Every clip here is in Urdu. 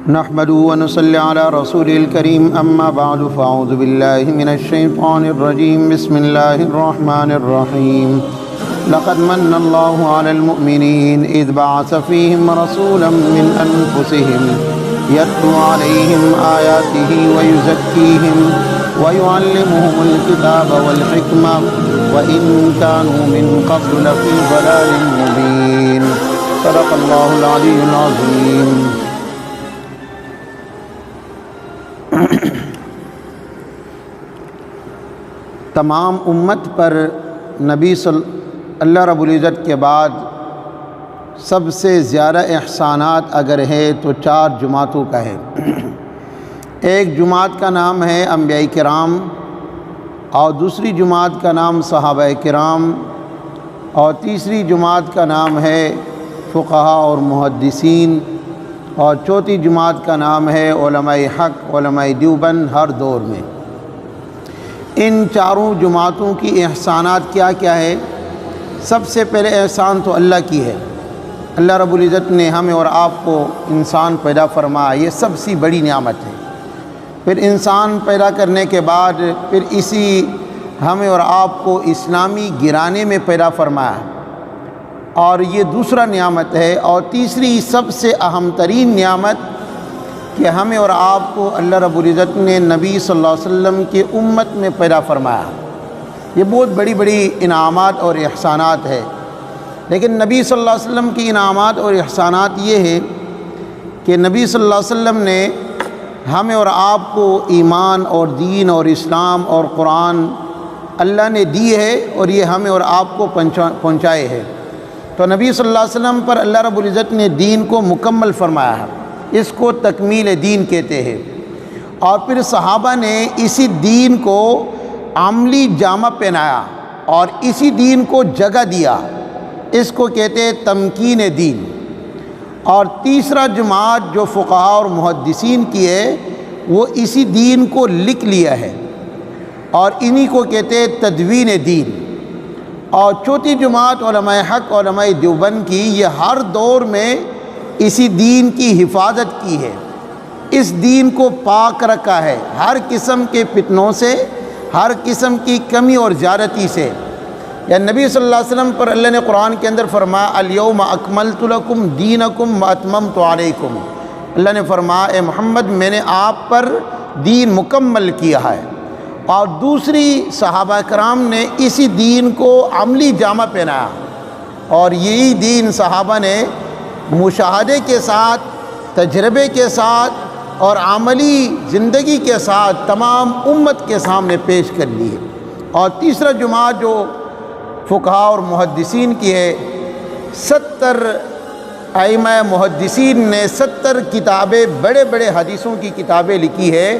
نحمد ونصلي على رسول الكريم أما بعد فأعوذ بالله من الشيطان الرجيم بسم الله الرحمن الرحيم لقد من الله على المؤمنين إذ بعث فيهم رسولا من أنفسهم يتلو عليهم آياته ويزكيهم ويعلمهم الكتاب والحكمة وإن كانوا من قبل لفي ضلال مبين صدق الله العلي العظيم۔ تمام امت پر اللہ رب العزت کے بعد سب سے زیادہ احسانات اگر ہے تو 4 جماعتوں کا ہے۔ ایک جماعت کا نام ہے انبیاء کرام، اور دوسری جماعت کا نام صحابہ کرام، اور تیسری جماعت کا نام ہے فقہاء اور محدثین، اور چوتھی جماعت کا نام ہے علماء حق، علماء دیوبند ہر دور میں۔ ان 4 جماعتوں کی احسانات کیا کیا ہے؟ سب سے پہلے احسان تو اللہ کی ہے۔ اللہ رب العزت نے ہمیں اور آپ کو انسان پیدا فرمایا، یہ سب سے بڑی نعمت ہے۔ پھر انسان پیدا کرنے کے بعد پھر اسی ہمیں اور آپ کو اسلامی گھرانے میں پیدا فرمایا، اور یہ دوسرا نعمت ہے۔ اور تیسری سب سے اہم ترین نعمت کہ ہمیں اور آپ کو اللہ رب العزت نے نبی صلی اللہ علیہ وسلم کی امت میں پیدا فرمایا۔ یہ بہت بڑی بڑی انعامات اور احسانات ہے۔ لیکن نبی صلی اللہ علیہ وسلم کی انعامات اور احسانات یہ ہے کہ نبی صلی اللہ علیہ وسلم نے ہمیں اور آپ کو ایمان اور دین اور اسلام اور قرآن اللہ نے دی ہے، اور یہ ہمیں اور آپ کو پہنچائے ہے۔ تو نبی صلی اللہ علیہ وسلم پر اللہ رب العزت نے دین کو مکمل فرمایا ہے، اس کو تکمیل دین کہتے ہیں۔ اور پھر صحابہ نے اسی دین کو عملی جامہ پہنایا اور اسی دین کو جگہ دیا، اس کو کہتے ہیں تمکین دین۔ اور تیسرا جماعت جو فقہاء اور محدثین کی ہے، وہ اسی دین کو لکھ لیا ہے، اور انہی کو کہتے ہیں تدوین دین۔ اور چوتھی جماعت علماء حق، علماء دیوبند کی، یہ ہر دور میں اسی دین کی حفاظت کی ہے، اس دین کو پاک رکھا ہے ہر قسم کے فتنوں سے، ہر قسم کی کمی اور زیادتی سے۔ یا نبی صلی اللہ علیہ وسلم پر اللہ نے قرآن کے اندر فرمایا الیوم اکملت لکم دینکم واتممت علیکم۔ اللہ نے فرمایا اے محمد میں نے آپ پر دین مکمل کیا ہے۔ اور دوسری صحابہ کرام نے اسی دین کو عملی جامہ پہنایا، اور یہی دین صحابہ نے مشاہدے کے ساتھ، تجربے کے ساتھ اور عملی زندگی کے ساتھ تمام امت کے سامنے پیش کر لی ہے۔ اور تیسرا جماعت جو فقہاء اور محدثین کی ہے، 70 ائمہ محدثین نے 70 کتابیں، بڑے بڑے حدیثوں کی کتابیں لکھی ہے،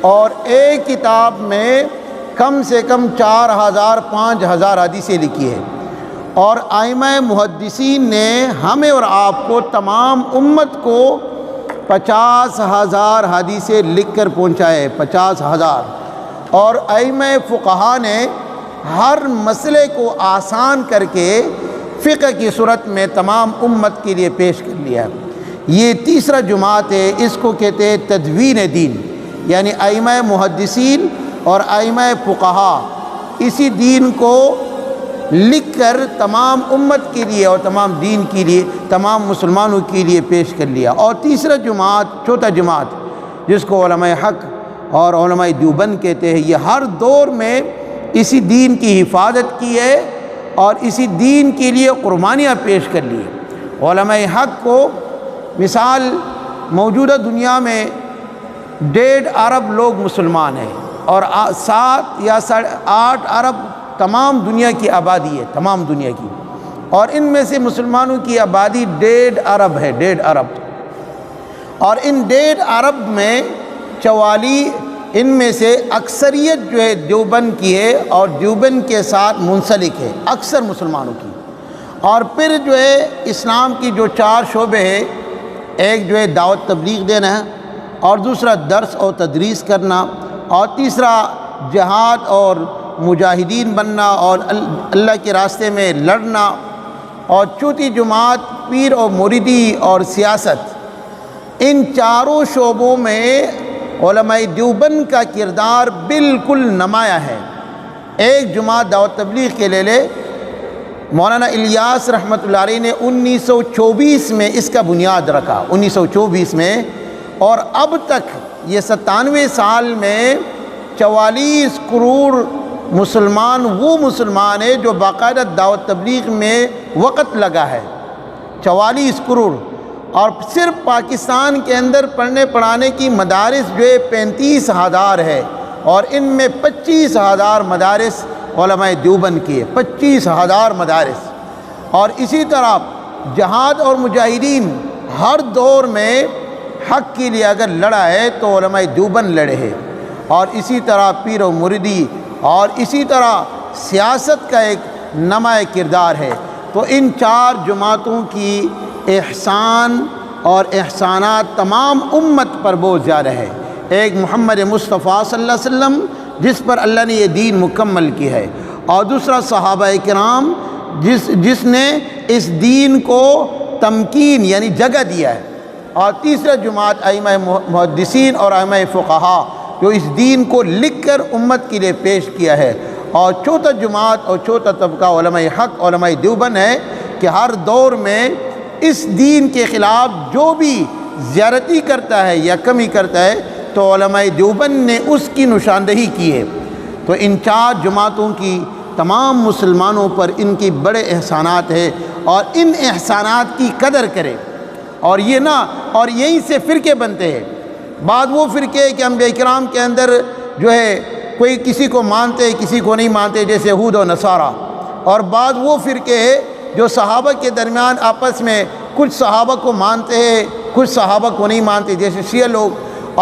اور ایک کتاب میں کم سے کم 4000-5000 حدیثیں لکھی ہے۔ اور ائمہ محدثین نے ہمیں اور آپ کو تمام امت کو 50,000 حدیثیں لکھ کر پہنچائے، 50,000۔ اور ائمہ فقہا نے ہر مسئلے کو آسان کر کے فقہ کی صورت میں تمام امت کے لیے پیش کر لیا۔ یہ تیسرا جماعت ہے، اس کو کہتے ہیں تدوین دین، یعنی ائمہ محدثین اور ائمہ فقہا اسی دین کو لکھ کر تمام امت کے لیے اور تمام دین کے لیے، تمام مسلمانوں کے لیے پیش کر لیا۔ اور تیسرا جماعت، چوتھا جماعت، جس کو علماء حق اور علماء دیوبند کہتے ہیں، یہ ہر دور میں اسی دین کی حفاظت کی ہے اور اسی دین کے لیے قربانیاں پیش کر لی۔ علماء حق کو مثال، موجودہ دنیا میں 1.5 ارب لوگ مسلمان ہیں، اور 7 یا 8 ارب تمام دنیا کی آبادی ہے، تمام دنیا کی، اور ان میں سے مسلمانوں کی آبادی 1.5 ارب ہے، 1.5 ارب۔ اور ان 1.5 ارب میں 44 ان میں سے اکثریت جو ہے دیوبند کی ہے، اور دیوبند کے ساتھ منسلک ہے اکثر مسلمانوں کی۔ اور پھر جو ہے اسلام کی جو 4 شعبے ہیں، ایک جو ہے دعوت تبلیغ دینا ہے، اور دوسرا درس اور تدریس کرنا، اور تیسرا جہاد اور مجاہدین بننا اور اللہ کے راستے میں لڑنا، اور چوتھی جماعت پیر اور مریدی اور سیاست۔ ان چاروں شعبوں میں علماء دیوبند کا کردار بالکل نمایاں ہے۔ ایک جماعت دعوت تبلیغ کے لے لے، مولانا الیاس رحمۃ اللہ علیہ نے 1924 میں اس کا بنیاد رکھا، 1924 میں، اور اب تک یہ 97 سال میں 44 کروڑ مسلمان وہ مسلمان ہے جو باقاعدہ دعوت تبلیغ میں وقت لگا ہے، 44 کروڑ۔ اور صرف پاکستان کے اندر پڑھنے پڑھانے کی مدارس جو ہے 35,000 ہے، اور ان میں 25,000 مدارس علماء دیوبند کی ہے، 25,000 مدارس۔ اور اسی طرح جہاد اور مجاہدین ہر دور میں حق کے لیے اگر لڑا ہے تو علماء دیوبند لڑے ہیں، اور اسی طرح پیر و مریدی اور اسی طرح سیاست کا ایک نمایاں کردار ہے۔ تو ان چار جماعتوں کی احسان اور احسانات تمام امت پر بہت زیادہ ہے۔ ایک محمد مصطفیٰ صلی اللہ علیہ وسلم جس پر اللہ نے یہ دین مکمل کی ہے، اور دوسرا صحابہ کرام جس نے اس دین کو تمکین یعنی جگہ دیا ہے، اور تیسرا جماعت ائمہ محدثین اور ائمہ فقہا جو اس دین کو لکھ کر امت کے لیے پیش کیا ہے، اور چوتھا جماعت اور چوتھا طبقہ علماء حق علماء دیوبند ہے کہ ہر دور میں اس دین کے خلاف جو بھی زیارتی کرتا ہے یا کمی کرتا ہے تو علماء دیوبند نے اس کی نشاندہی کی ہے۔ تو ان چار جماعتوں کی تمام مسلمانوں پر ان کی بڑے احسانات ہیں، اور ان احسانات کی قدر کرے، اور یہ نہ اور یہیں سے فرقے بنتے ہیں۔ بعد وہ فرقے کہ انبیاء کرام کے اندر جو ہے کوئی کسی کو مانتے کسی کو نہیں مانتے، جیسے یہود و نصارہ، اور بعد وہ فرقے جو صحابہ کے درمیان آپس میں کچھ صحابہ کو مانتے ہیں کچھ صحابہ کو نہیں مانتے، جیسے شیعہ لوگ،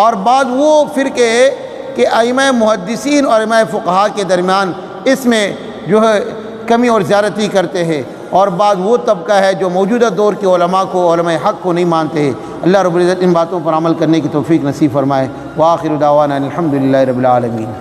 اور بعد وہ فرقے کہ ائمہ محدثین اور ائمہ فقہا کے درمیان اس میں جو ہے کمی اور زیادتی کرتے ہیں، اور بعد وہ طبقہ ہے جو موجودہ دور کے علماء کو علماء حق کو نہیں مانتے ہیں۔ اللہ رب العزت ان باتوں پر عمل کرنے کی توفیق نصیب فرمائے۔ وآخر دعوانا الحمدللہ رب العالمین۔